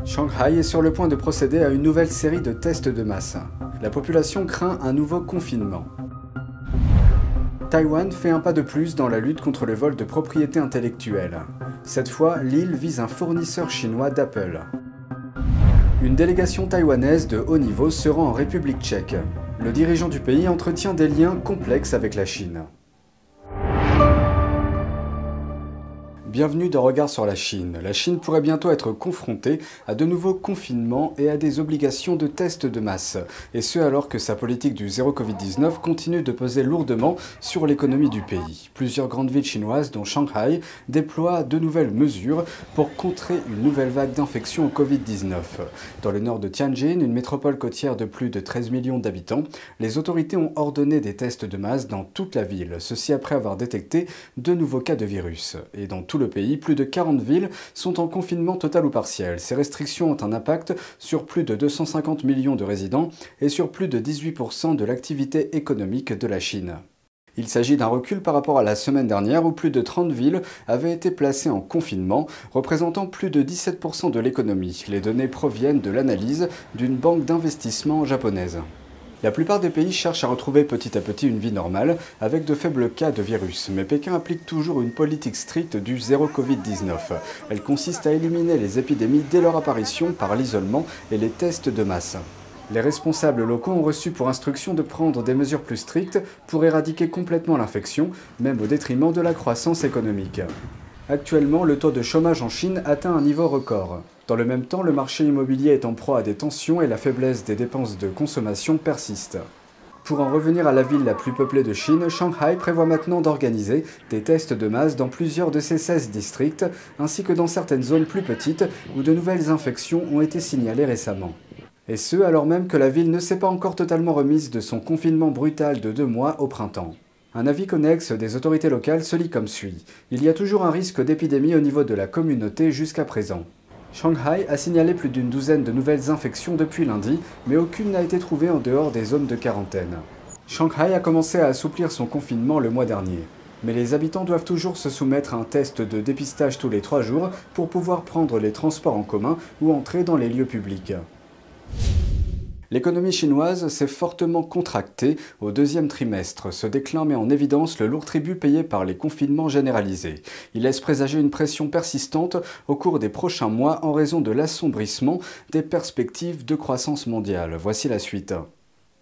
Shanghai est sur le point de procéder à une nouvelle série de tests de masse. La population craint un nouveau confinement. Taïwan fait un pas de plus dans la lutte contre le vol de propriété intellectuelle. Cette fois, l'île vise un fournisseur chinois d'Apple. Une délégation taïwanaise de haut niveau se rend en République tchèque. Le dirigeant du pays entretient des liens complexes avec la Chine. Bienvenue dans Regard sur la Chine. La Chine pourrait bientôt être confrontée à de nouveaux confinements et à des obligations de tests de masse. Et ce alors que sa politique du zéro Covid-19 continue de peser lourdement sur l'économie du pays. Plusieurs grandes villes chinoises, dont Shanghai, déploient de nouvelles mesures pour contrer une nouvelle vague d'infection au Covid-19. Dans le nord de Tianjin, une métropole côtière de plus de 13 millions d'habitants, les autorités ont ordonné des tests de masse dans toute la ville. Ceci après avoir détecté de nouveaux cas de virus. Et dans tout le pays, plus de 40 villes sont en confinement total ou partiel. Ces restrictions ont un impact sur plus de 250 millions de résidents et sur plus de 18% de l'activité économique de la Chine. Il s'agit d'un recul par rapport à la semaine dernière où plus de 30 villes avaient été placées en confinement, représentant plus de 17% de l'économie. Les données proviennent de l'analyse d'une banque d'investissement japonaise. La plupart des pays cherchent à retrouver petit à petit une vie normale, avec de faibles cas de virus. Mais Pékin applique toujours une politique stricte du zéro Covid-19. Elle consiste à éliminer les épidémies dès leur apparition par l'isolement et les tests de masse. Les responsables locaux ont reçu pour instruction de prendre des mesures plus strictes pour éradiquer complètement l'infection, même au détriment de la croissance économique. Actuellement, le taux de chômage en Chine atteint un niveau record. Dans le même temps, le marché immobilier est en proie à des tensions et la faiblesse des dépenses de consommation persiste. Pour en revenir à la ville la plus peuplée de Chine, Shanghai prévoit maintenant d'organiser des tests de masse dans plusieurs de ses 16 districts, ainsi que dans certaines zones plus petites où de nouvelles infections ont été signalées récemment. Et ce, alors même que la ville ne s'est pas encore totalement remise de son confinement brutal de 2 mois au printemps. Un avis connexe des autorités locales se lit comme suit. Il y a toujours un risque d'épidémie au niveau de la communauté jusqu'à présent. Shanghai a signalé plus d'une douzaine de nouvelles infections depuis lundi, mais aucune n'a été trouvée en dehors des zones de quarantaine. Shanghai a commencé à assouplir son confinement le mois dernier. Mais les habitants doivent toujours se soumettre à un test de dépistage tous les 3 jours pour pouvoir prendre les transports en commun ou entrer dans les lieux publics. L'économie chinoise s'est fortement contractée au deuxième trimestre. Ce déclin met en évidence le lourd tribut payé par les confinements généralisés. Il laisse présager une pression persistante au cours des prochains mois en raison de l'assombrissement des perspectives de croissance mondiale. Voici la suite.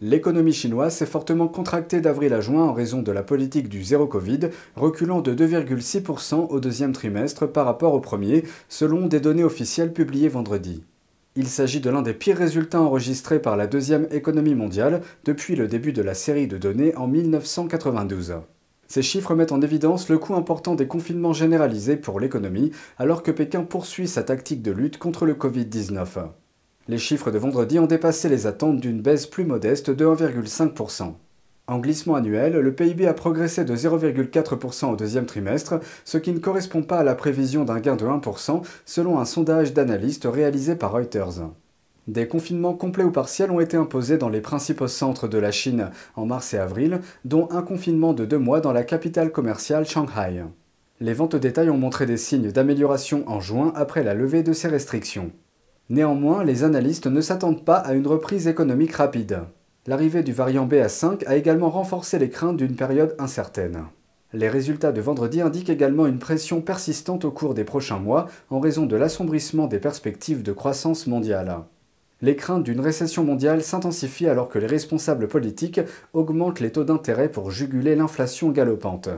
L'économie chinoise s'est fortement contractée d'avril à juin en raison de la politique du zéro Covid, reculant de 2,6% au deuxième trimestre par rapport au premier, selon des données officielles publiées vendredi. Il s'agit de l'un des pires résultats enregistrés par la deuxième économie mondiale depuis le début de la série de données en 1992. Ces chiffres mettent en évidence le coût important des confinements généralisés pour l'économie, alors que Pékin poursuit sa tactique de lutte contre le Covid-19. Les chiffres de vendredi ont dépassé les attentes d'une baisse plus modeste de 1,5%. En glissement annuel, le PIB a progressé de 0,4% au deuxième trimestre, ce qui ne correspond pas à la prévision d'un gain de 1% selon un sondage d'analystes réalisé par Reuters. Des confinements complets ou partiels ont été imposés dans les principaux centres de la Chine en mars et avril, dont un confinement de 2 mois dans la capitale commerciale Shanghai. Les ventes au détail ont montré des signes d'amélioration en juin après la levée de ces restrictions. Néanmoins, les analystes ne s'attendent pas à une reprise économique rapide. L'arrivée du variant BA5 a également renforcé les craintes d'une période incertaine. Les résultats de vendredi indiquent également une pression persistante au cours des prochains mois en raison de l'assombrissement des perspectives de croissance mondiale. Les craintes d'une récession mondiale s'intensifient alors que les responsables politiques augmentent les taux d'intérêt pour juguler l'inflation galopante.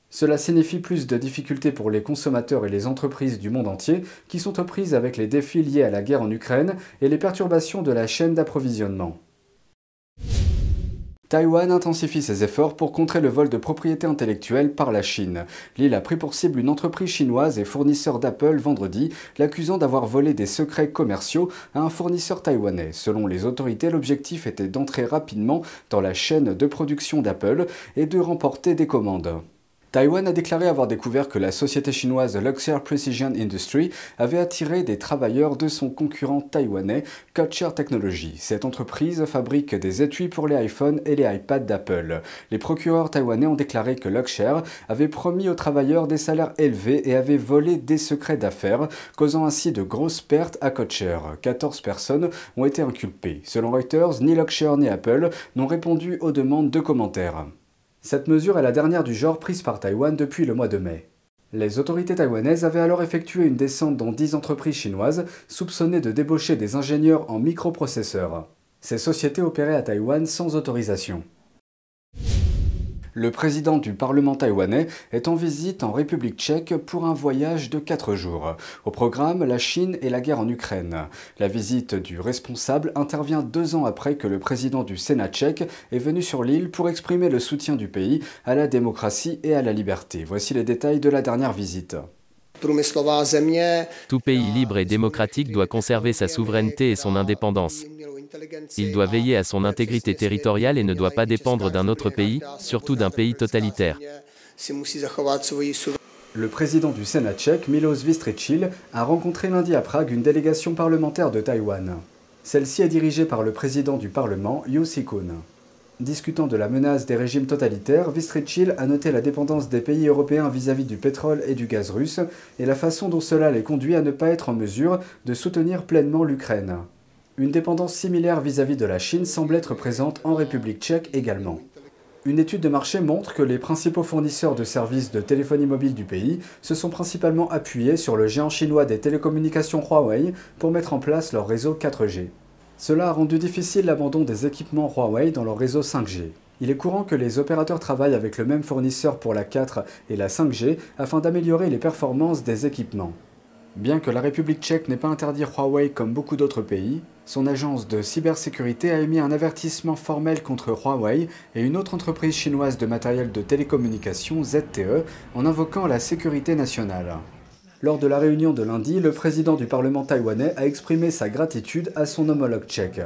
Cela signifie plus de difficultés pour les consommateurs et les entreprises du monde entier qui sont aux prises avec les défis liés à la guerre en Ukraine et les perturbations de la chaîne d'approvisionnement. Taïwan intensifie ses efforts pour contrer le vol de propriété intellectuelle par la Chine. L'île a pris pour cible une entreprise chinoise et fournisseur d'Apple vendredi, l'accusant d'avoir volé des secrets commerciaux à un fournisseur taïwanais. Selon les autorités, l'objectif était d'entrer rapidement dans la chaîne de production d'Apple et de remporter des commandes. Taïwan a déclaré avoir découvert que la société chinoise Luxshare Precision Industry avait attiré des travailleurs de son concurrent taïwanais Kotshare Technology. Cette entreprise fabrique des étuis pour les iPhones et les iPads d'Apple. Les procureurs taïwanais ont déclaré que Luxshare avait promis aux travailleurs des salaires élevés et avait volé des secrets d'affaires, causant ainsi de grosses pertes à Kotshare. 14 personnes ont été inculpées. Selon Reuters, ni Luxshare ni Apple n'ont répondu aux demandes de commentaires. Cette mesure est la dernière du genre prise par Taïwan depuis le mois de mai. Les autorités taïwanaises avaient alors effectué une descente dans 10 entreprises chinoises soupçonnées de débaucher des ingénieurs en microprocesseurs. Ces sociétés opéraient à Taïwan sans autorisation. Le président du Parlement taïwanais est en visite en République tchèque pour un voyage de 4 jours. Au programme, la Chine et la guerre en Ukraine. La visite du responsable intervient 2 ans après que le président du Sénat tchèque est venu sur l'île pour exprimer le soutien du pays à la démocratie et à la liberté. Voici les détails de la dernière visite. Tout pays libre et démocratique doit conserver sa souveraineté et son indépendance. Il doit veiller à son intégrité territoriale et ne doit pas dépendre d'un autre pays, surtout d'un pays totalitaire. Le président du Sénat tchèque, Miloš Vystrčil, a rencontré lundi à Prague une délégation parlementaire de Taïwan. Celle-ci est dirigée par le président du Parlement, Yu Si-kun. Discutant de la menace des régimes totalitaires, Vystrčil a noté la dépendance des pays européens vis-à-vis du pétrole et du gaz russe et la façon dont cela les conduit à ne pas être en mesure de soutenir pleinement l'Ukraine. Une dépendance similaire vis-à-vis de la Chine semble être présente en République tchèque également. Une étude de marché montre que les principaux fournisseurs de services de téléphonie mobile du pays se sont principalement appuyés sur le géant chinois des télécommunications Huawei pour mettre en place leur réseau 4G. Cela a rendu difficile l'abandon des équipements Huawei dans leur réseau 5G. Il est courant que les opérateurs travaillent avec le même fournisseur pour la 4 et la 5G afin d'améliorer les performances des équipements. Bien que la République tchèque n'ait pas interdit Huawei comme beaucoup d'autres pays, son agence de cybersécurité a émis un avertissement formel contre Huawei et une autre entreprise chinoise de matériel de télécommunication, ZTE, en invoquant la sécurité nationale. Lors de la réunion de lundi, le président du Parlement taïwanais a exprimé sa gratitude à son homologue tchèque.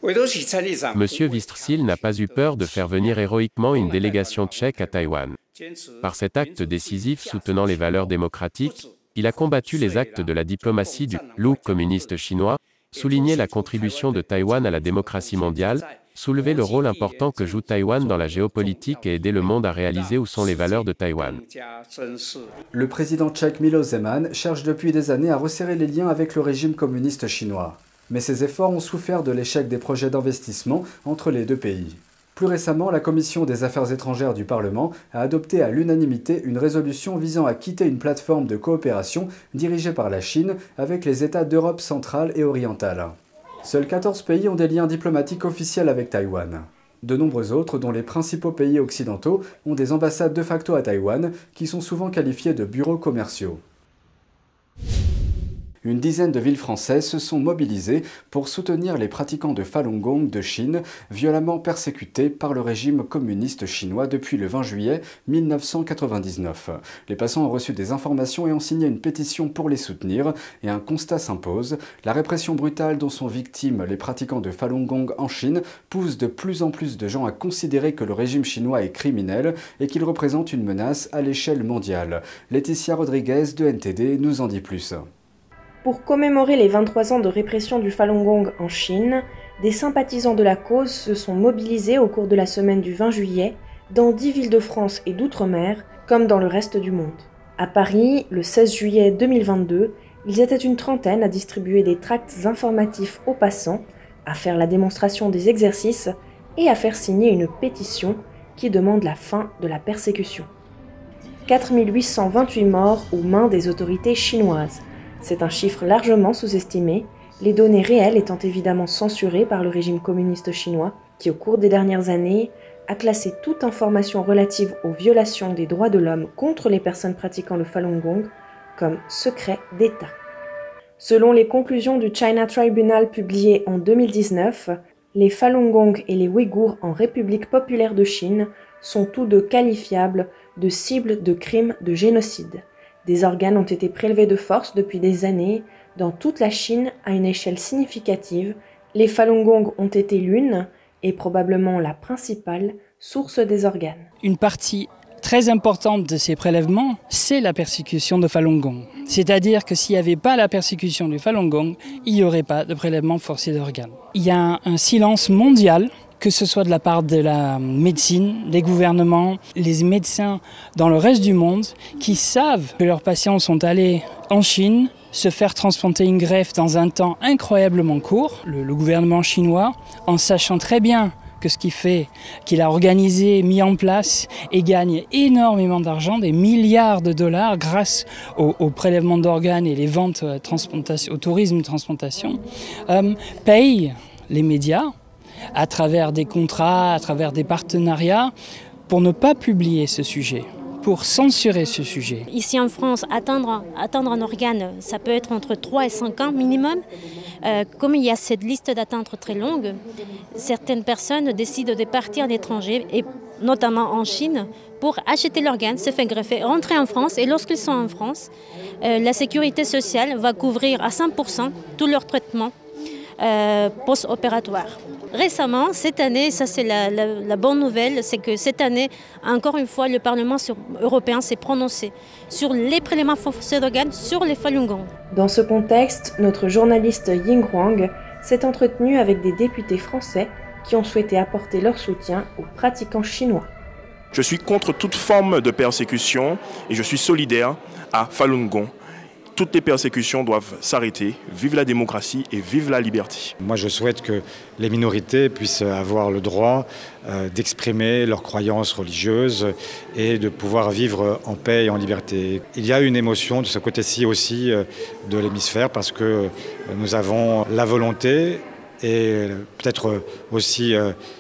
Monsieur Vystrčil n'a pas eu peur de faire venir héroïquement une délégation tchèque à Taïwan. Par cet acte décisif soutenant les valeurs démocratiques, il a combattu les actes de la diplomatie du loup communiste chinois, souligné la contribution de Taïwan à la démocratie mondiale, soulevé le rôle important que joue Taïwan dans la géopolitique et aider le monde à réaliser où sont les valeurs de Taïwan. Le président tchèque Miloš Zeman cherche depuis des années à resserrer les liens avec le régime communiste chinois. Mais ses efforts ont souffert de l'échec des projets d'investissement entre les deux pays. Plus récemment, la Commission des Affaires étrangères du Parlement a adopté à l'unanimité une résolution visant à quitter une plateforme de coopération dirigée par la Chine avec les États d'Europe centrale et orientale. Seuls 14 pays ont des liens diplomatiques officiels avec Taïwan. De nombreux autres, dont les principaux pays occidentaux, ont des ambassades de facto à Taïwan, qui sont souvent qualifiées de bureaux commerciaux. Une dizaine de villes françaises se sont mobilisées pour soutenir les pratiquants de Falun Gong de Chine, violemment persécutés par le régime communiste chinois depuis le 20 juillet 1999. Les passants ont reçu des informations et ont signé une pétition pour les soutenir, et un constat s'impose. La répression brutale dont sont victimes les pratiquants de Falun Gong en Chine pousse de plus en plus de gens à considérer que le régime chinois est criminel et qu'il représente une menace à l'échelle mondiale. Laetitia Rodriguez de NTD nous en dit plus. Pour commémorer les 23 ans de répression du Falun Gong en Chine, des sympathisants de la cause se sont mobilisés au cours de la semaine du 20 juillet dans 10 villes de France et d'outre-mer, comme dans le reste du monde. À Paris, le 16 juillet 2022, ils étaient une trentaine à distribuer des tracts informatifs aux passants, à faire la démonstration des exercices et à faire signer une pétition qui demande la fin de la persécution. 4828 morts aux mains des autorités chinoises. C'est un chiffre largement sous-estimé, les données réelles étant évidemment censurées par le régime communiste chinois qui, au cours des dernières années, a classé toute information relative aux violations des droits de l'homme contre les personnes pratiquant le Falun Gong comme secret d'État. Selon les conclusions du China Tribunal publiées en 2019, les Falun Gong et les Ouïghours en République populaire de Chine sont tous deux qualifiables de cibles de crimes de génocide. Des organes ont été prélevés de force depuis des années dans toute la Chine à une échelle significative. Les Falun Gong ont été l'une, et probablement la principale, source des organes. Une partie très importante de ces prélèvements, c'est la persécution de Falun Gong. C'est-à-dire que s'il n'y avait pas la persécution du Falun Gong, il n'y aurait pas de prélèvement forcé d'organes. Il y a un silence mondial, que ce soit de la part de la médecine, des gouvernements, les médecins dans le reste du monde, qui savent que leurs patients sont allés en Chine se faire transplanter une greffe dans un temps incroyablement court. Le gouvernement chinois, en sachant très bien que ce qu'il a organisé, mis en place et gagne énormément d'argent, des milliards de dollars grâce au prélèvement d'organes et les ventes au tourisme de transplantation, paye les médias à travers des contrats, à travers des partenariats, pour ne pas publier ce sujet, pour censurer ce sujet. Ici en France, attendre un organe, ça peut être entre 3 et 5 ans minimum. Comme il y a cette liste d'attente très longue, certaines personnes décident de partir à l'étranger, et notamment en Chine, pour acheter l'organe, se faire greffer, rentrer en France. Et lorsqu'ils sont en France, la sécurité sociale va couvrir à 100% tout leur traitement post-opératoire. Récemment, cette année, ça c'est la bonne nouvelle, c'est que cette année, encore une fois, le Parlement européen s'est prononcé sur les prélèvements forcés d'organes sur les Falun Gong. Dans ce contexte, notre journaliste Ying Huang s'est entretenu avec des députés français qui ont souhaité apporter leur soutien aux pratiquants chinois. Je suis contre toute forme de persécution et je suis solidaire à Falun Gong. Toutes les persécutions doivent s'arrêter. Vive la démocratie et vive la liberté. Moi, je souhaite que les minorités puissent avoir le droit d'exprimer leurs croyances religieuses et de pouvoir vivre en paix et en liberté. Il y a une émotion de ce côté-ci aussi de l'hémisphère parce que nous avons la volonté et peut-être aussi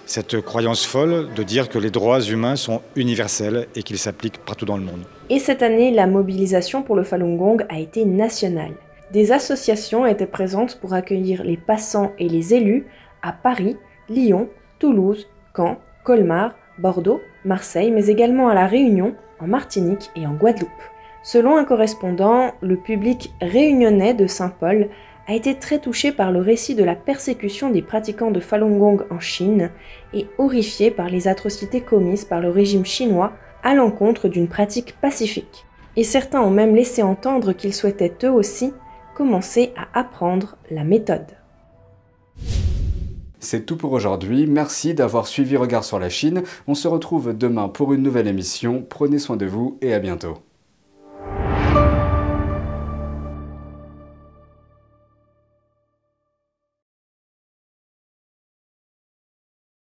cette croyance folle de dire que les droits humains sont universels et qu'ils s'appliquent partout dans le monde. Et cette année, la mobilisation pour le Falun Gong a été nationale. Des associations étaient présentes pour accueillir les passants et les élus à Paris, Lyon, Toulouse, Caen, Colmar, Bordeaux, Marseille, mais également à La Réunion, en Martinique et en Guadeloupe. Selon un correspondant, le public réunionnais de Saint-Paul a été très touché par le récit de la persécution des pratiquants de Falun Gong en Chine et horrifié par les atrocités commises par le régime chinois à l'encontre d'une pratique pacifique. Et certains ont même laissé entendre qu'ils souhaitaient eux aussi commencer à apprendre la méthode. C'est tout pour aujourd'hui, merci d'avoir suivi Regard sur la Chine. On se retrouve demain pour une nouvelle émission, prenez soin de vous et à bientôt.